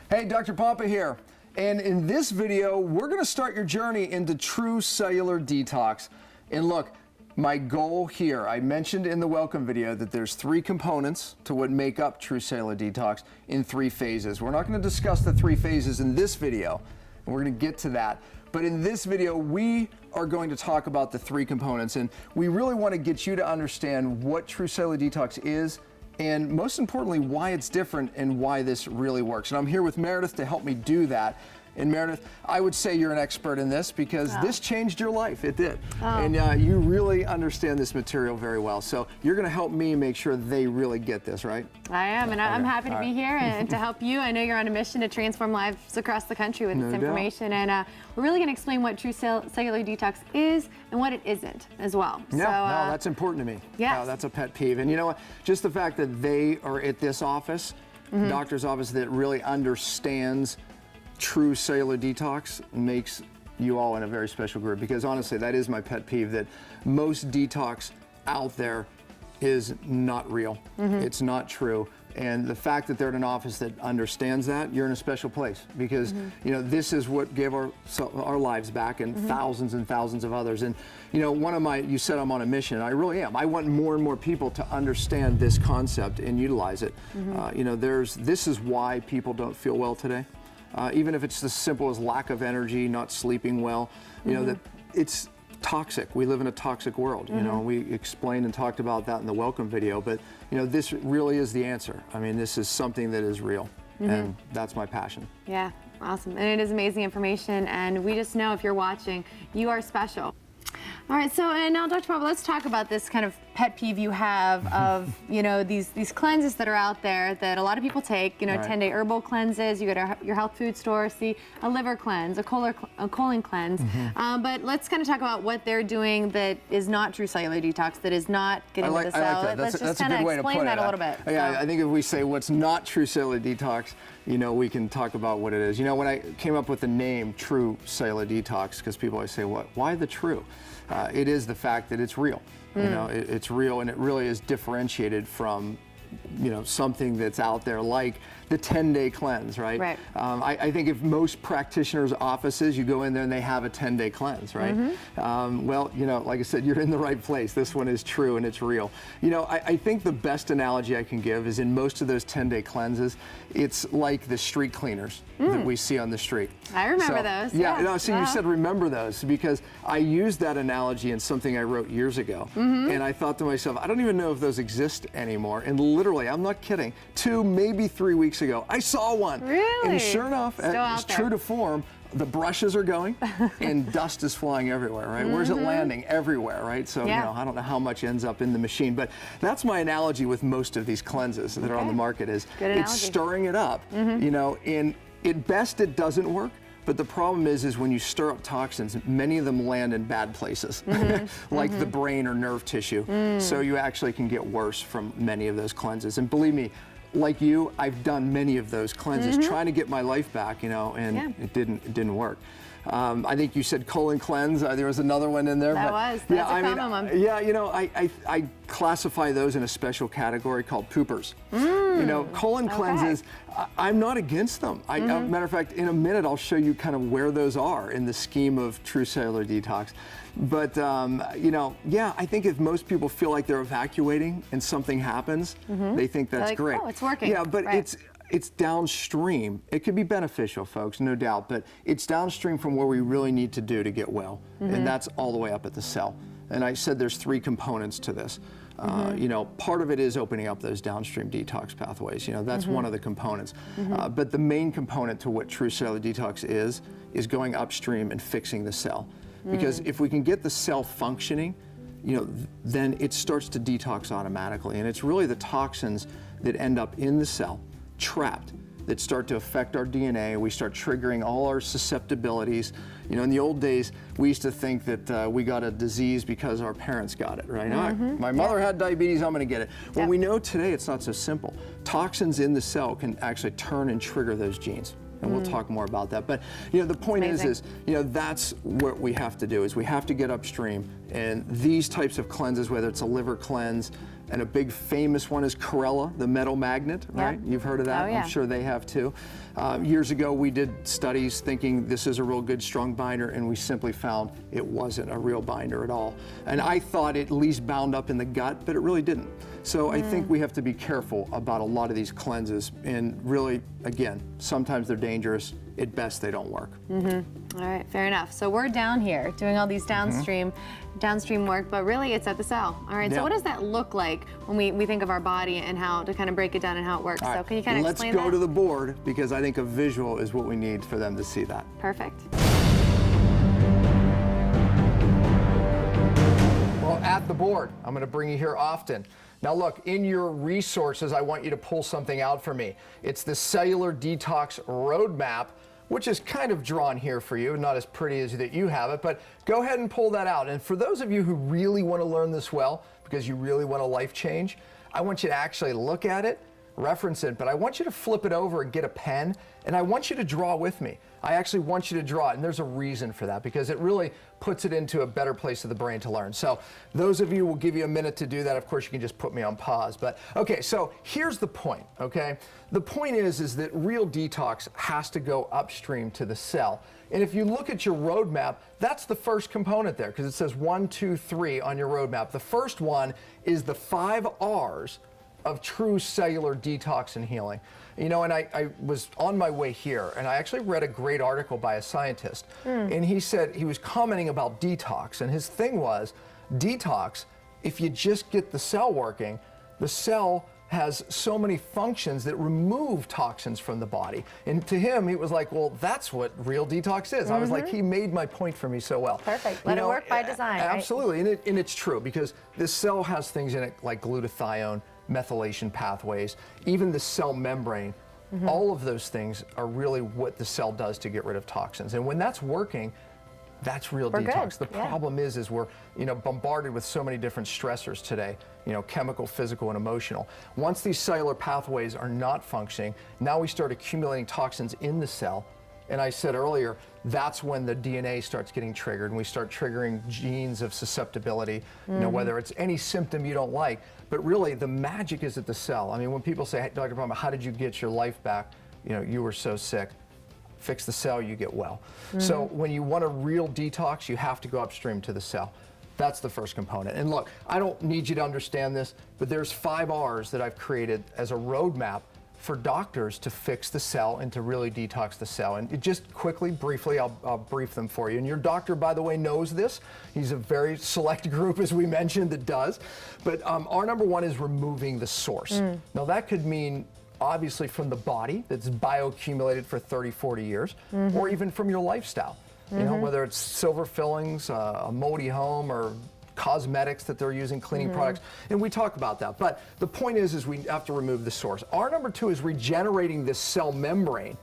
Hey, Dr. Pompa here. And in this video, we're going to start your journey into true cellular detox. And look, my goal here, I mentioned in the welcome video that there's 3 components to what make up true cellular detox in 3 phases. We're not going to discuss the 3 phases in this video, and we're going to get to that. But in this video, we are going to talk about the 3 components, and we really want to get you to understand what true cellular detox is, and most importantly, why it's different and why this really works. And I'm here with Meredith to help me do that. And Meredith, I would say you're an expert in this because this changed your life. It did. And you really understand this material very well. So you're going to help me make sure they really get this, right? I am, and I'm happy to be here and to help you. I know you're on a mission to transform lives across the country with this information. And we're really going to explain what true cellular detox is and what it isn't as well. Yeah, no, that's important to me. Yes. That's a pet peeve. And you know what? Just the fact that they are at this office, doctor's office, that really understands true cellular detox makes you all in a very special group, because honestly, that is my pet peeve, that most detox out there is not real. It's not true. And the fact that they're in an office that understands that, you're in a special place, because you know, this is what gave our lives back, and thousands and thousands of others. And you know, you said I'm on a mission. I really am. I want more and more people to understand this concept and utilize it. You know, this is why people don't feel well today. Even if it's as simple as lack of energy, not sleeping well, you know, that it's toxic. We live in a toxic world. You know, we explained and talked about that in the welcome video, but you know, this really is the answer. I mean, this is something that is real, and that's my passion. Yeah, awesome. And it is amazing information, and we just know if you're watching, you are special. All right, so and now, Dr. Pompa, let's talk about this kind of pet peeve you have of, you know, these cleanses that are out there that a lot of people take, you know, 10-day herbal cleanses. You go to your health food store, see a liver cleanse, a colon cleanse. But let's kind of talk about what they're doing that is not true cellular detox, that is not getting to the cell. I like that. Let's just kind of explain that a little bit. Yeah, I think if we say what's not true cellular detox, you know, we can talk about what it is. You know, when I came up with the name True Cellular Detox, because people always say, why the true? It is the fact that it's real. You know, it's real, and it really is differentiated from, you know, something that's out there like the 10-day cleanse, right? Right. I think if most practitioners' offices, you go in there and they have a 10-day cleanse, right? Well, you know, like I said, you're in the right place. This one is true and it's real. You know, I think the best analogy I can give is in most of those 10-day cleanses, it's like the street cleaners that we see on the street. I remember those. Yeah, you know, so you said remember those, because I used that analogy in something I wrote years ago. And I thought to myself, I don't even know if those exist anymore. And literally, I'm not kidding, 2, maybe 3 weeks ago, I saw one. Really? And sure enough, it's true to form, the brushes are going and dust is flying everywhere, right? Where's it landing? Everywhere, right? So, you know, I don't know how much ends up in the machine, but that's my analogy with most of these cleanses that are on the market is it's stirring it up, you know, and at best it doesn't work. But the problem is when you stir up toxins, many of them land in bad places, like the brain or nerve tissue. So you actually can get worse from many of those cleanses. And believe me, like you, I've done many of those cleanses trying to get my life back, you know, and it didn't work. I think you said colon cleanse. There was another one in there. That's a common one. Yeah, you know, I classify those in a special category called poopers. You know, colon cleanses, I'm not against them. Matter of fact, in a minute, I'll show you kind of where those are in the scheme of true cellular detox. But, you know, yeah, I think if most people feel like they're evacuating and something happens, they think that's great. Oh, it's working. Yeah, but it's downstream. It could be beneficial, folks, no doubt, but it's downstream from where we really need to do to get well. And that's all the way up at the cell. And I said there's 3 components to this. You know, part of it is opening up those downstream detox pathways. You know, that's one of the components. But the main component to what true cellular detox is going upstream and fixing the cell. Because if we can get the cell functioning, you know, then it starts to detox automatically. And it's really the toxins that end up in the cell, trapped, that start to affect our DNA. We start triggering all our susceptibilities. You know, in the old days, we used to think that we got a disease because our parents got it, right? My mother had diabetes, I'm gonna get it. Well, we know today it's not so simple. Toxins in the cell can actually turn and trigger those genes. And we'll talk more about that. But you know, the point is, you know, that's what we have to do, is we have to get upstream. And these types of cleanses, whether it's a liver cleanse, and a big famous one is Corella, the metal magnet, right? You've heard of that? Oh, yeah. I'm sure they have too. Years ago, we did studies thinking this is a real good, strong binder, and we simply found it wasn't a real binder at all. And I thought it at least bound up in the gut, but it really didn't. So I think we have to be careful about a lot of these cleanses, and really, again, sometimes they're dangerous. At best, they don't work. All right, fair enough. So we're down here doing all these downstream work, but really it's at the cell. All right, so what does that look like when we think of our body and how to kind of break it down and how it works? So can you kind of explain that? Let's go to the board, because I think a visual is what we need for them to see that. Perfect. Well, at the board, I'm going to bring you here often. Now look, in your resources, I want you to pull something out for me. It's the Cellular Detox Roadmap, which is kind of drawn here for you, not as pretty as that you have it, but go ahead and pull that out. And for those of you who really want to learn this well, because you really want a life change, I want you to actually look at it, reference it, but I want you to flip it over and get a pen, and I want you to draw with me. I actually want you to draw it, and there's a reason for that, because it really puts it into a better place of the brain to learn. So those of you, will give you a minute to do that. Of course, you can just put me on pause. But okay, so here's the point, okay? The point is that real detox has to go upstream to the cell. And if you look at your roadmap, that's the first component there, because it says 1, 2, 3 on your roadmap. The first one is the 5R'S of true cellular detox and healing. You know, and I was on my way here, and I actually read a great article by a scientist, and he said, he was commenting about detox, and his thing was, detox, if you just get the cell working, the cell has so many functions that remove toxins from the body. And to him, he was like, well, that's what real detox is. I was like, he made my point for me so well. Perfect. Let it work by design. Absolutely, right? And it's true, because this cell has things in it like glutathione, methylation pathways, even the cell membrane. All of those things are really what the cell does to get rid of toxins. And when that's working, that's real detox. Good. The problem is we're, you know, bombarded with so many different stressors today, you know, chemical, physical, and emotional. Once these cellular pathways are not functioning, now we start accumulating toxins in the cell. And I said earlier, that's when the DNA starts getting triggered, and we start triggering genes of susceptibility, you know, whether it's any symptom you don't like. But really, the magic is at the cell. I mean, when people say, hey, Dr. Palmer, how did you get your life back? You know, you were so sick. Fix the cell, you get well. So when you want a real detox, you have to go upstream to the cell. That's the first component. And look, I don't need you to understand this, but there's 5R'S that I've created as a roadmap for doctors to fix the cell and to really detox the cell. And just quickly, briefly, I'll brief them for you. And your doctor, by the way, knows this. He's a very select group, as we mentioned, that does. But our number one is removing the source. Now that could mean obviously from the body that's bioaccumulated for 30, 40 years, or even from your lifestyle. You know, whether it's silver fillings, a moldy home, or cosmetics that they're using, cleaning products, and we talk about that. But the point is we have to remove the source. Our number two is regenerating this cell membrane,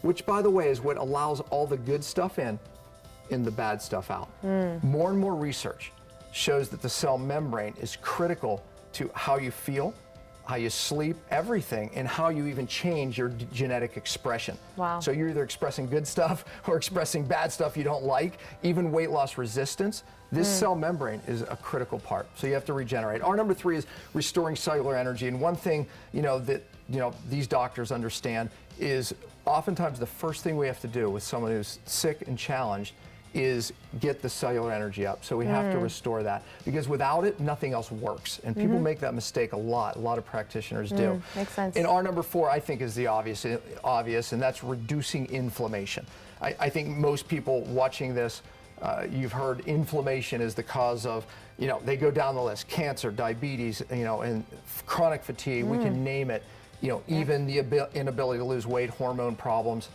which, by the way, is what allows all the good stuff in and the bad stuff out. More and more research shows that the cell membrane is critical to how you feel, how you sleep, everything, and how you even change your genetic expression. Wow. So you're either expressing good stuff or expressing bad stuff you don't like, even weight loss resistance. This cell membrane is a critical part, so you have to regenerate. Our number three is restoring cellular energy, and one thing, you know, that, you know, these doctors understand is oftentimes the first thing we have to do with someone who's sick and challenged is get the cellular energy up. So we have to restore that, because without it, nothing else works. And people make that mistake a lot of practitioners do. Makes sense. And our number four, I think, is the obvious, and that's reducing inflammation. I think most people watching this, you've heard inflammation is the cause of, you know, they go down the list, cancer, diabetes, you know, and chronic fatigue, we can name it, you know, even the inability to lose weight, hormone problems,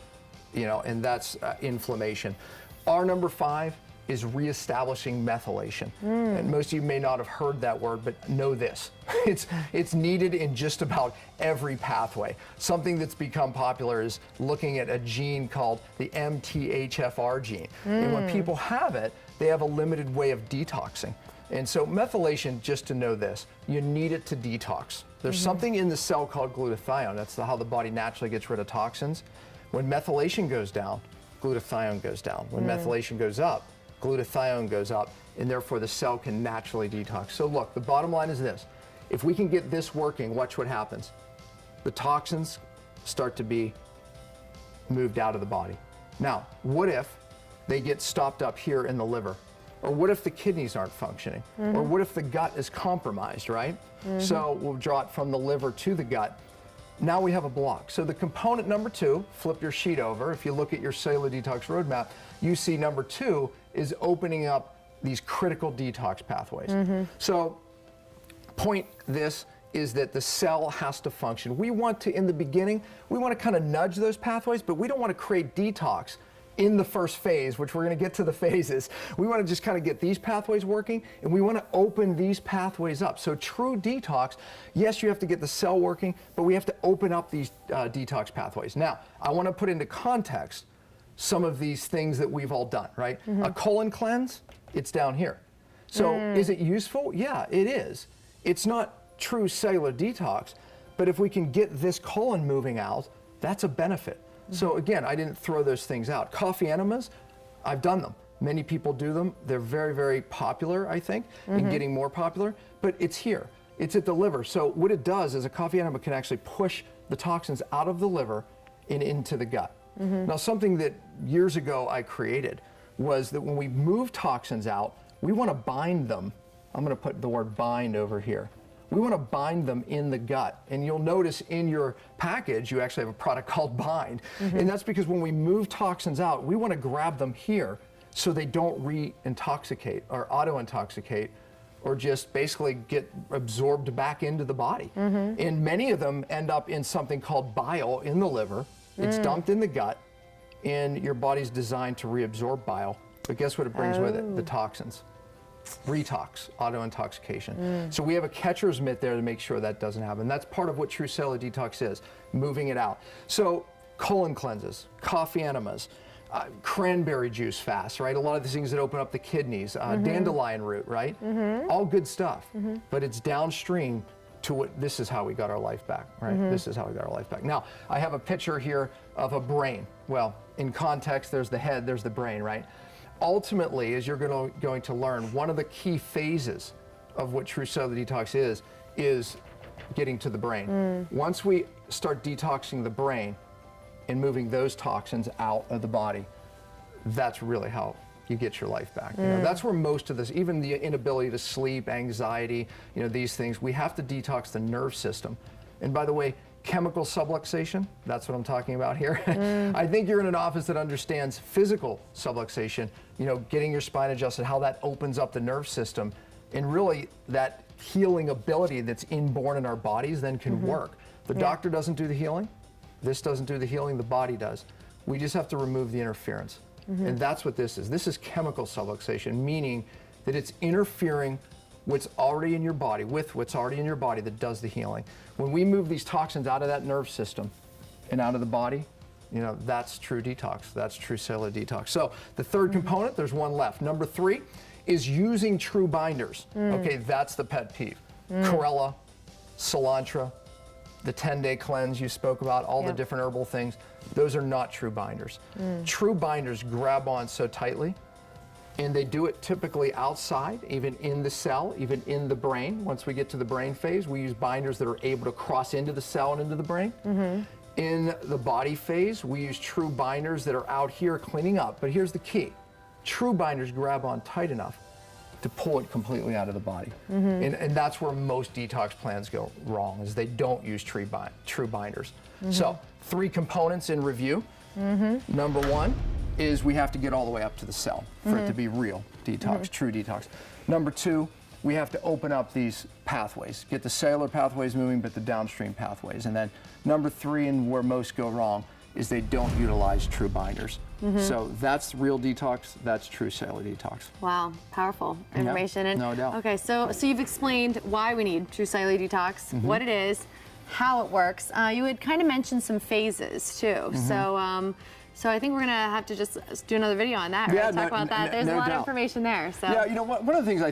you know, and that's inflammation. Our number five is reestablishing methylation. And most of you may not have heard that word, but know this. It's needed in just about every pathway. Something that's become popular is looking at a gene called the MTHFR gene. And when people have it, they have a limited way of detoxing. And so methylation, just to know this, you need it to detox. There's something in the cell called glutathione. That's how the body naturally gets rid of toxins. When methylation goes down, glutathione goes down. When methylation goes up, glutathione goes up, and therefore the cell can naturally detox. So look, the bottom line is this. If we can get this working, watch what happens. The toxins start to be moved out of the body. Now, what if they get stopped up here in the liver? Or what if the kidneys aren't functioning? Or what if the gut is compromised, right? So we'll draw it from the liver to the gut. Now we have a block. So the component number 2, flip your sheet over. If you look at your cellular detox roadmap, you see number 2 is opening up these critical detox pathways. So point this is that the cell has to function. We want to, in the beginning, we want to kind of nudge those pathways, but we don't want to create detox in the first phase, which we're going to get to the phases. We want to just kind of get these pathways working, and we want to open these pathways up. So true detox, yes, you have to get the cell working, but we have to open up these detox pathways. Now, I want to put into context some of these things that we've all done, right? A colon cleanse, it's down here. So is it useful? Yeah, it is. It's not true cellular detox, but if we can get this colon moving out, that's a benefit. So again, I didn't throw those things out. Coffee enemas, I've done them. Many people do them. They're very, very popular, I think, and getting more popular, but it's here. It's at the liver. So what it does is a coffee enema can actually push the toxins out of the liver and into the gut. Now, something that years ago I created was that when we move toxins out, we want to bind them. I'm going to put the word bind over here. We want to bind them in the gut. And you'll notice in your package, you actually have a product called Bind. And that's because when we move toxins out, we want to grab them here so they don't re-intoxicate or auto-intoxicate or just basically get absorbed back into the body. And many of them end up in something called bile in the liver. It's dumped in the gut, and your body's designed to reabsorb bile. But guess what it brings with it? The toxins. Retox, auto-intoxication. So we have a catcher's mitt there to make sure that doesn't happen. That's part of what true cellular detox is, moving it out. So colon cleanses, coffee enemas, cranberry juice fast, right? A lot of the things that open up the kidneys, dandelion root, right? All good stuff, but it's downstream to what, this is how we got our life back, right? This is how we got our life back. Now, I have a picture here of a brain. Well, in context, there's the head, there's the brain, right? Ultimately, as you're going to learn, one of the key phases of what true cellular detox is getting to the brain. Once we start detoxing the brain and moving those toxins out of the body, that's really how you get your life back. You know, that's where most of this, even the inability to sleep, anxiety, you know, these things, we have to detox the nerve system. And by the way, chemical subluxation, that's what I'm talking about here. I think you're in an office that understands physical subluxation, you know, getting your spine adjusted, how that opens up the nerve system, and really that healing ability that's inborn in our bodies then can work. The doctor doesn't do the healing, this doesn't do the healing, the body does. We just have to remove the interference. And that's what this is. This is chemical subluxation, meaning that it's interfering what's already in your body, with what's already in your body that does the healing. When we move these toxins out of that nerve system and out of the body, you know, that's true detox. That's true cellular detox. So the third component, there's one left. Number 3 is using true binders. Okay, that's the pet peeve. Chlorella, cilantro, the 10-day cleanse you spoke about, all the different herbal things, those are not true binders. True binders grab on so tightly, and they do it typically outside, even in the cell, even in the brain. Once we get to the brain phase, we use binders that are able to cross into the cell and into the brain. In the body phase, we use true binders that are out here cleaning up. But here's the key. True binders grab on tight enough to pull it completely out of the body. And that's where most detox plans go wrong, is they don't use true binders. So 3 components in review. Number 1 is we have to get all the way up to the cell for it to be real detox, true detox. Number 2, we have to open up these pathways, get the cellular pathways moving, but the downstream pathways. And then number 3, and where most go wrong, is they don't utilize true binders. So that's real detox, that's true cellular detox. Wow, powerful information. And no doubt. Okay, so you've explained why we need true cellular detox, what it is, how it works. You had kind of mentioned some phases too. So I think we're gonna have to just do another video on that, right? Talk about that. There's a lot of information there. So yeah, you know, one of the things I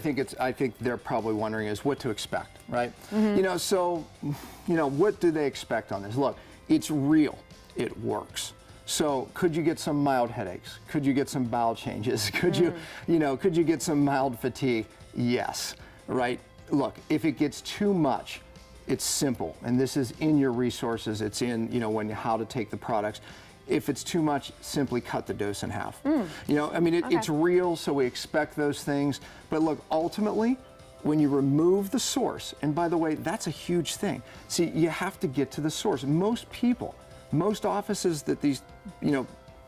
think they're probably wondering is what to expect, right? You know, so you know, what do they expect on this? Look, it's real. It works. So could you get some mild headaches? Could you get some bowel changes? Could you, you know, could you get some mild fatigue? Yes, right? look, if it gets too much, it's simple, and this is in your resources. It's in, how to take the products. If it's too much, simply cut the dose in half. It's real, so we expect those things. But look, ultimately, when you remove the source, and by the way, that's a huge thing. See, you have to get to the source. Most offices that these,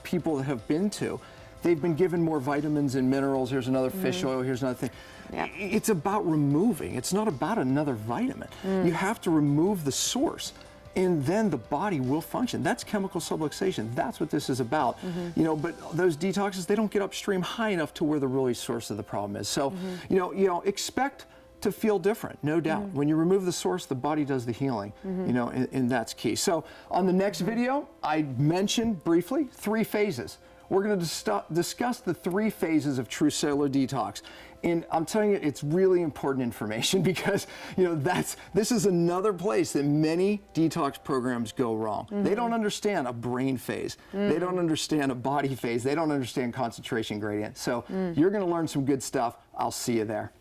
people have been to, they've been given more vitamins and minerals. Here's another fish oil, here's another thing. Yeah. It's about removing. It's not about another vitamin. You have to remove the source, and then the body will function. That's chemical subluxation. That's what this is about. But those detoxes, they don't get upstream high enough to where the really source of the problem is. So, expect to feel different, no doubt. When you remove the source, the body does the healing, and that's key. So on the next video, I mentioned briefly 3 phases. We're going to discuss the 3 phases of true cellular detox. And I'm telling you, it's really important information because, this is another place that many detox programs go wrong. They don't understand a brain phase. They don't understand a body phase. They don't understand concentration gradient. So you're going to learn some good stuff. I'll see you there.